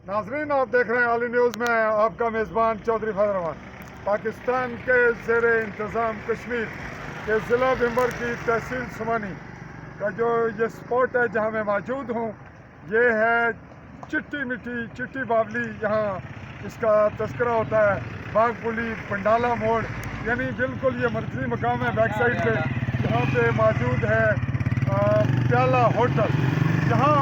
नाजरीन, आप देख रहे हैं आली न्यूज़ में आपका मेज़बान चौधरी फजल रहमान। पाकिस्तान के ज़ेरे इंतज़ाम कश्मीर के ज़िला भिंबर की तहसील सुमानी का जो ये स्पॉट है जहाँ मैं मौजूद हूँ, ये है चिट्टी मिट्टी चिट्टी बावली। यहाँ इसका तस्करा होता है। बागपुली पंडाला मोड़, यानी बिल्कुल ये मरकज़ी मकाम है। बैक साइड पे यहाँ पे मौजूद है प्याला होटल, जहाँ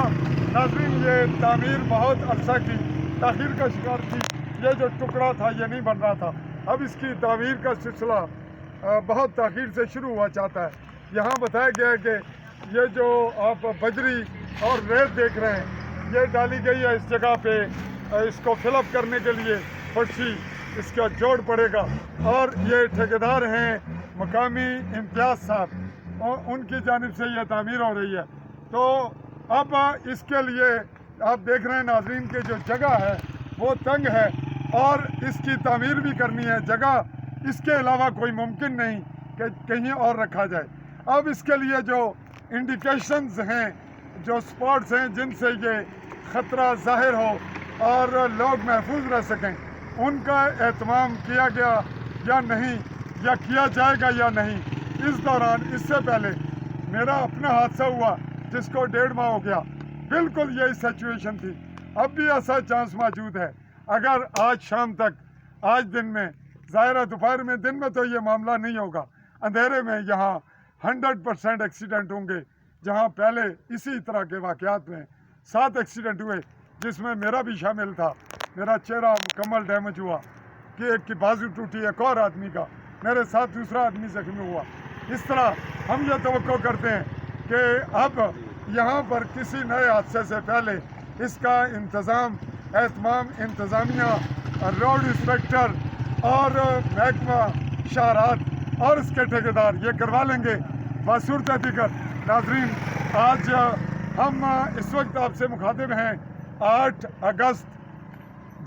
नाज़रीन ये तामीर बहुत अरसा की ताख़ीर का शिकार थी। ये जो टुकड़ा था ये नहीं बन रहा था। अब इसकी तामीर का सिलसिला बहुत ताख़ीर से शुरू हुआ चाहता है। यहाँ बताया गया है कि ये जो आप बजरी और रेत देख रहे हैं, ये डाली गई है इस जगह पे। इसको फिलअप करने के लिए फर्शी इसका जोड़ पड़ेगा। और ये ठेकेदार हैं मकामी इम्तियाज़ साहब, और उनकी जानिब से यह तामीर हो रही है। तो अब इसके लिए आप देख रहे हैं नाज़रीन के जो जगह है वो तंग है और इसकी तामीर भी करनी है। जगह इसके अलावा कोई मुमकिन नहीं कि कहीं और रखा जाए। अब इसके लिए जो इंडिकेशंस हैं, जो स्पॉट्स हैं जिनसे ये ख़तरा ज़ाहिर हो और लोग महफूज रह सकें, उनका एहतमाम किया गया या नहीं, या किया जाएगा या नहीं। इस दौरान इससे पहले मेरा अपना हादसा हुआ जिसको 1.5 माह हो गया। बिल्कुल यही सिचुएशन थी। अब भी ऐसा चांस मौजूद है, अगर आज शाम तक, आज दिन में, ज़ाहिर है दोपहर में, दिन में तो ये मामला नहीं होगा, अंधेरे में यहाँ 100% एक्सीडेंट होंगे। जहाँ पहले इसी तरह के वाक़यात में 7 एक्सीडेंट हुए, जिसमें मेरा भी शामिल था। मेरा चेहरा मुकम्मल डैमेज हुआ कि एक की बाजू टूटी, एक और आदमी का, मेरे साथ दूसरा आदमी जख्मी हुआ। इस तरह हम ये तवक्को करते हैं कि अब यहाँ पर किसी नए हादसे से पहले इसका इंतज़ाम, एहतमाम इंतज़ामिया, रोड इंस्पेक्टर और महकमा शाहरात और इसके ठेकेदार ये करवा लेंगे। बासूरत दिक्कत नाजरीन, आज हम इस वक्त आपसे मुखातिब हैं 8 अगस्त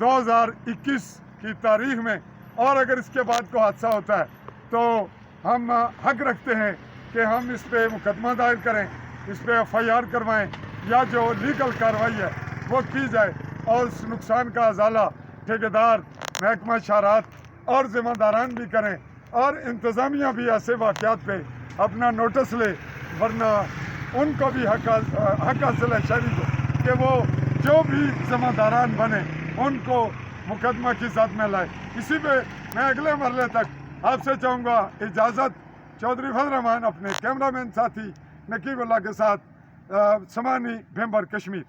2021 की तारीख में। और अगर इसके बाद कोई हादसा होता है तो हम हक रखते हैं कि हम इस पर मुकदमा दायर करें, इस पर FIR करवाएं, या जो लीगल कार्रवाई है वो की जाए और उस नुकसान का अजाला ठेकेदार, महकमा शाहरात और ज़िम्मेदारान भी करें। और इंतज़ामिया भी ऐसे वाक़यात पे अपना नोटिस ले, वरना उनको भी हक हासिल है शहरी को कि वो जो भी ज़िम्मेदारान बने उनको मुकदमा की साथ में लाए। इसी पे मैं अगले मरले तक आपसे चाहूँगा इजाज़त। चौधरी फजल रहमान अपने कैमरामैन साथी नकीबुल्लाह के साथ, समानी भिंबर कश्मीर।